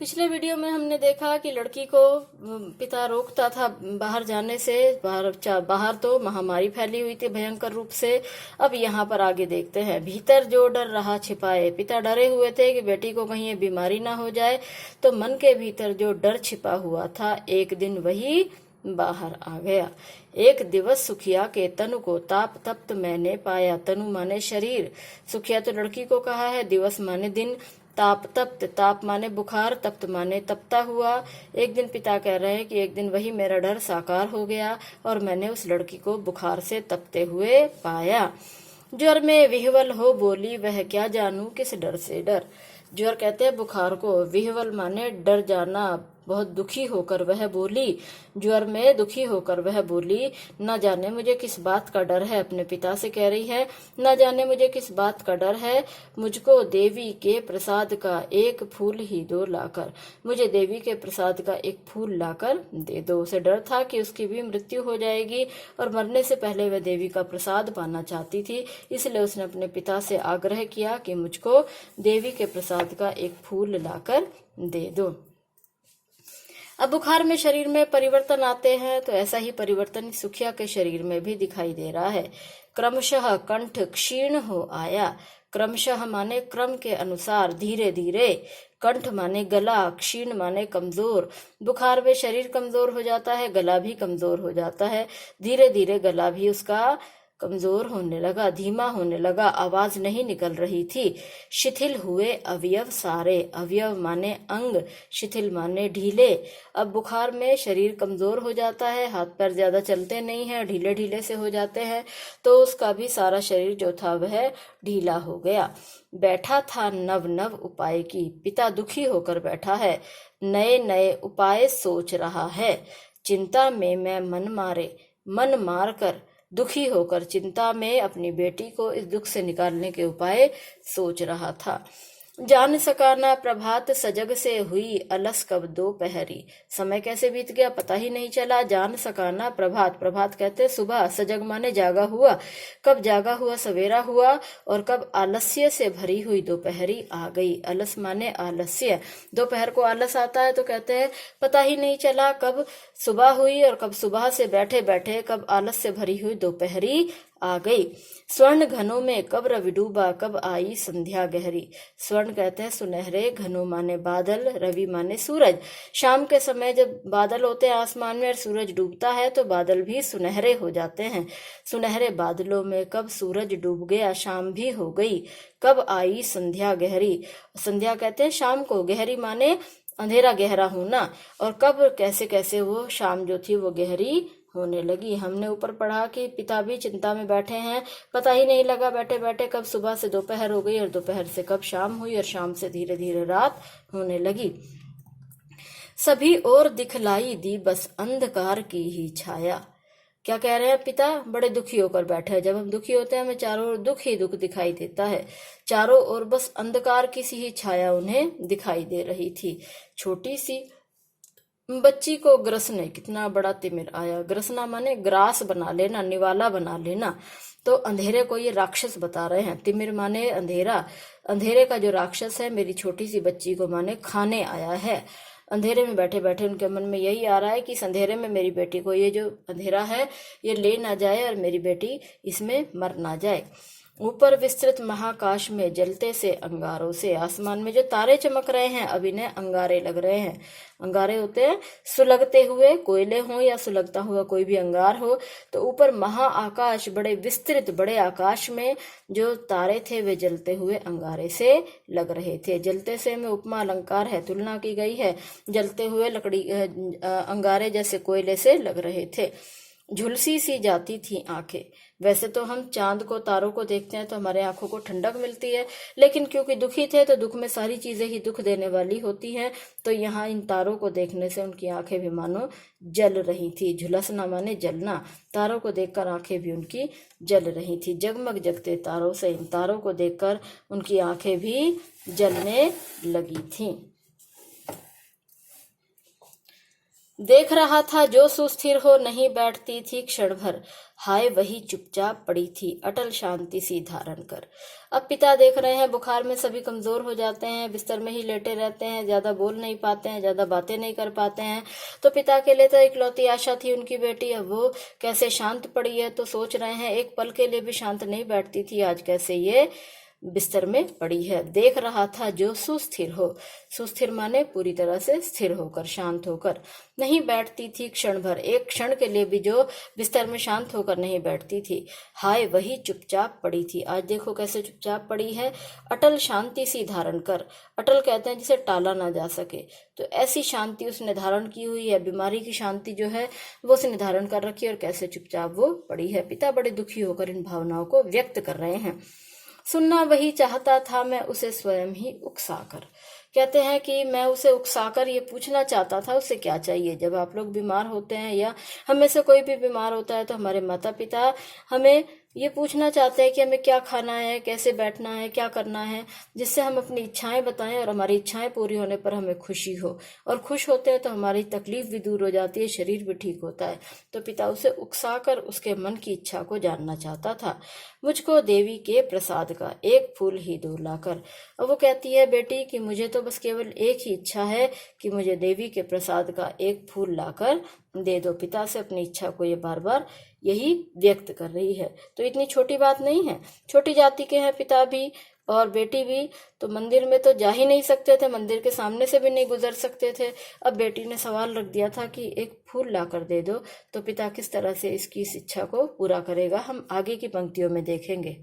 पिछले वीडियो में हमने देखा कि लड़की को पिता रोकता था बाहर जाने से। बाहर तो महामारी फैली हुई थी भयंकर रूप से। अब यहाँ पर आगे देखते हैं। भीतर जो डर रहा छिपाए। पिता डरे हुए थे कि बेटी को कहीं ये बीमारी ना हो जाए, तो मन के भीतर जो डर छिपा हुआ था एक दिन वही बाहर आ गया। एक दिवस सुखिया के तनु को ताप तप्त मैंने पाया। तनु माने शरीर, सुखिया तो लड़की को कहा है, दिवस माने दिन, ताप तप्त, ताप माने बुखार, तप्त माने तपता हुआ। एक दिन पिता कह रहे हैं कि एक दिन वही मेरा डर साकार हो गया और मैंने उस लड़की को बुखार से तपते हुए पाया। ज्वर में विह्वल हो बोली, वह क्या जानू किस डर से डर। ज्वर कहते हैं बुखार को, विह्वल माने डर जाना। बहुत दुखी होकर वह बोली, ज्वर में दुखी होकर वह बोली, न जाने मुझे किस बात का डर है। अपने पिता से कह रही है, न जाने मुझे किस बात का डर है। मुझको देवी के प्रसाद का एक फूल ही दो लाकर, मुझे देवी के प्रसाद का एक फूल लाकर दे दो। उसे डर था कि उसकी भी मृत्यु हो जाएगी और मरने से पहले वह देवी का प्रसाद पाना चाहती थी, इसलिए उसने अपने पिता से आग्रह किया कि मुझको देवी के प्रसाद का एक फूल लाकर दे दो। अब बुखार में शरीर में परिवर्तन आते हैं, तो ऐसा ही परिवर्तन सुखिया के शरीर में भी दिखाई दे रहा है। क्रमशः कंठ क्षीण हो आया। क्रमशः माने क्रम के अनुसार, धीरे धीरे। कंठ माने गला, क्षीण माने कमजोर। बुखार में शरीर कमजोर हो जाता है, गला भी कमजोर हो जाता है। धीरे धीरे गला भी उसका कमजोर होने लगा, धीमा होने लगा, आवाज नहीं निकल रही थी। शिथिल हुए अवयव सारे। अवयव माने अंग, शिथिल माने ढीले। अब बुखार में शरीर कमजोर हो जाता है, हाथ पैर ज्यादा चलते नहीं हैं, ढीले ढीले से हो जाते हैं, तो उसका भी सारा शरीर जो था वह ढीला हो गया। बैठा था नव नव उपाय की। पिता दुखी होकर बैठा है, नए नए उपाय सोच रहा है। चिंता में मैं मन मार कर, दुखी होकर चिंता में अपनी बेटी को इस दुख से निकालने के उपाय सोच रहा था। जान सका ना प्रभात सजग से हुई अलस कब दोपहरी। समय कैसे बीत गया पता ही नहीं चला। जान सका ना प्रभात, प्रभात कहते सुबह, सजग माने जागा हुआ, कब जागा हुआ सवेरा हुआ, और कब आलस्य से भरी हुई दोपहरी आ गई। अलस माने आलस्य, दोपहर को आलस आता है तो कहते हैं पता ही नहीं चला कब सुबह हुई और कब सुबह से बैठे बैठे कब आलस से भरी हुई दोपहरी आ गई। स्वर्ण घनों में कब रवि डूबा, कब आई संध्या गहरी। स्वर्ण कहते हैं सुनहरे, घनों माने बादल, रवि माने सूरज। शाम के समय जब बादल होते हैं आसमान में और सूरज डूबता है तो बादल भी सुनहरे हो जाते हैं। सुनहरे बादलों में कब सूरज डूब गया, शाम भी हो गई। कब आई संध्या गहरी। संध्या कहते हैं शाम को, गहरी माने अंधेरा गहरा होना, और कब कैसे कैसे वो शाम जो थी वो गहरी होने लगी। हमने ऊपर पढ़ा कि पिता भी चिंता में बैठे हैं, पता ही नहीं लगा बैठे बैठे कब सुबह से दोपहर हो गई और दोपहर से कब शाम हुई और शाम से धीरे धीरे रात होने लगी। सभी और दिखलाई दी बस अंधकार की ही छाया। क्या कह रहे हैं पिता, बड़े दुखी होकर बैठे हैं। जब हम दुखी होते हैं हमें चारों ओर दुख ही दुख दिखाई देता है। चारों ओर बस अंधकार की सी ही छाया उन्हें दिखाई दे रही थी। छोटी सी बच्ची को ग्रसने, कितना बड़ा तिमिर आया। ग्रसना माने ग्रास बना लेना, निवाला बना लेना। तो अंधेरे को ये राक्षस बता रहे हैं। तिमिर माने अंधेरा, अंधेरे का जो राक्षस है मेरी छोटी सी बच्ची को माने खाने आया है। अंधेरे में बैठे बैठे उनके मन में यही आ रहा है कि इस अंधेरे में मेरी बेटी को ये जो अंधेरा है ये ले ना जाए और मेरी बेटी इसमें मर ना जाए। ऊपर विस्तृत महाकाश में जलते से अंगारों से, आसमान में जो तारे चमक रहे हैं अब इन्हें अंगारे लग रहे हैं। अंगारे होते हैं सुलगते हुए कोयले हो या सुलगता हुआ कोई भी अंगार हो। तो ऊपर महा आकाश, बड़े विस्तृत बड़े आकाश में जो तारे थे वे जलते हुए अंगारे से लग रहे थे। जलते से में उपमा अलंकार है, तुलना की गई है। जलते हुए लकड़ी अंगारे जैसे कोयले से लग रहे थे। झुलसी सी जाती थी आंखें। वैसे तो हम चांद को तारों को देखते हैं तो हमारे आंखों को ठंडक मिलती है, लेकिन क्योंकि दुखी थे तो दुख में सारी चीजें ही दुख देने वाली होती हैं, तो यहाँ इन तारों को देखने से उनकी आंखें भी मानो जल रही थी। झुलसना माने जलना, तारों को देखकर आंखें भी उनकी जल रही थी। जगमग जगते तारों से इन तारों को देखकर उनकी आंखें भी जलने लगी थी। देख रहा था जो सुस्थिर हो, नहीं बैठती थी क्षण भर, हाय वही चुपचाप पड़ी थी अटल शांति सी धारण कर। अब पिता देख रहे हैं बुखार में सभी कमजोर हो जाते हैं, बिस्तर में ही लेटे रहते हैं, ज्यादा बोल नहीं पाते हैं, ज्यादा बातें नहीं कर पाते हैं। तो पिता के लिए तो इकलौती आशा थी उनकी बेटी, अब वो कैसे शांत पड़ी है। तो सोच रहे हैं एक पल के लिए भी शांत नहीं बैठती थी, आज कैसे ये बिस्तर में पड़ी है। देख रहा था जो सुस्थिर हो, सुस्थिर माने पूरी तरह से स्थिर होकर, शांत होकर, नहीं बैठती थी क्षण भर, एक क्षण के लिए भी जो बिस्तर में शांत होकर नहीं बैठती थी, हाय वही चुपचाप पड़ी थी, आज देखो कैसे चुपचाप पड़ी है, अटल शांति सी धारण कर। अटल कहते हैं जिसे टाला ना जा सके, तो ऐसी शांति उसने धारण की हुई है, बीमारी की शांति जो है वो उसने धारण कर रखी है, और कैसे चुपचाप वो पड़ी है। पिता बड़े दुखी होकर इन भावनाओं को व्यक्त कर रहे हैं। सुनना वही चाहता था मैं उसे स्वयं ही उकसाकर। कहते हैं कि मैं उसे उकसाकर ये पूछना चाहता था उसे क्या चाहिए। जब आप लोग बीमार होते हैं या हम में से कोई भी बीमार होता है तो हमारे माता पिता हमें ये पूछना चाहते हैं कि हमें क्या खाना है, कैसे बैठना है, क्या करना है, जिससे हम अपनी इच्छाएं बताएं और हमारी इच्छाएं पूरी होने पर हमें खुशी हो। और खुश होते हैं तो हमारी तकलीफ भी दूर हो जाती है, शरीर भी ठीक होता है। तो पिता उसे उकसाकर उसके मन की इच्छा को जानना चाहता था। मुझको देवी के प्रसाद का एक फूल ही दो लाकर। अब वो कहती है बेटी कि मुझे तो बस केवल एक ही इच्छा है कि मुझे देवी के प्रसाद का एक फूल लाकर दे दो। पिता से अपनी इच्छा को ये बार बार यही व्यक्त कर रही है। तो इतनी छोटी बात नहीं है, छोटी जाति के हैं पिता भी और बेटी भी, तो मंदिर में तो जा ही नहीं सकते थे, मंदिर के सामने से भी नहीं गुजर सकते थे। अब बेटी ने सवाल रख दिया था कि एक फूल ला कर दे दो, तो पिता किस तरह से इसकी इस इच्छा को पूरा करेगा, हम आगे की पंक्तियों में देखेंगे।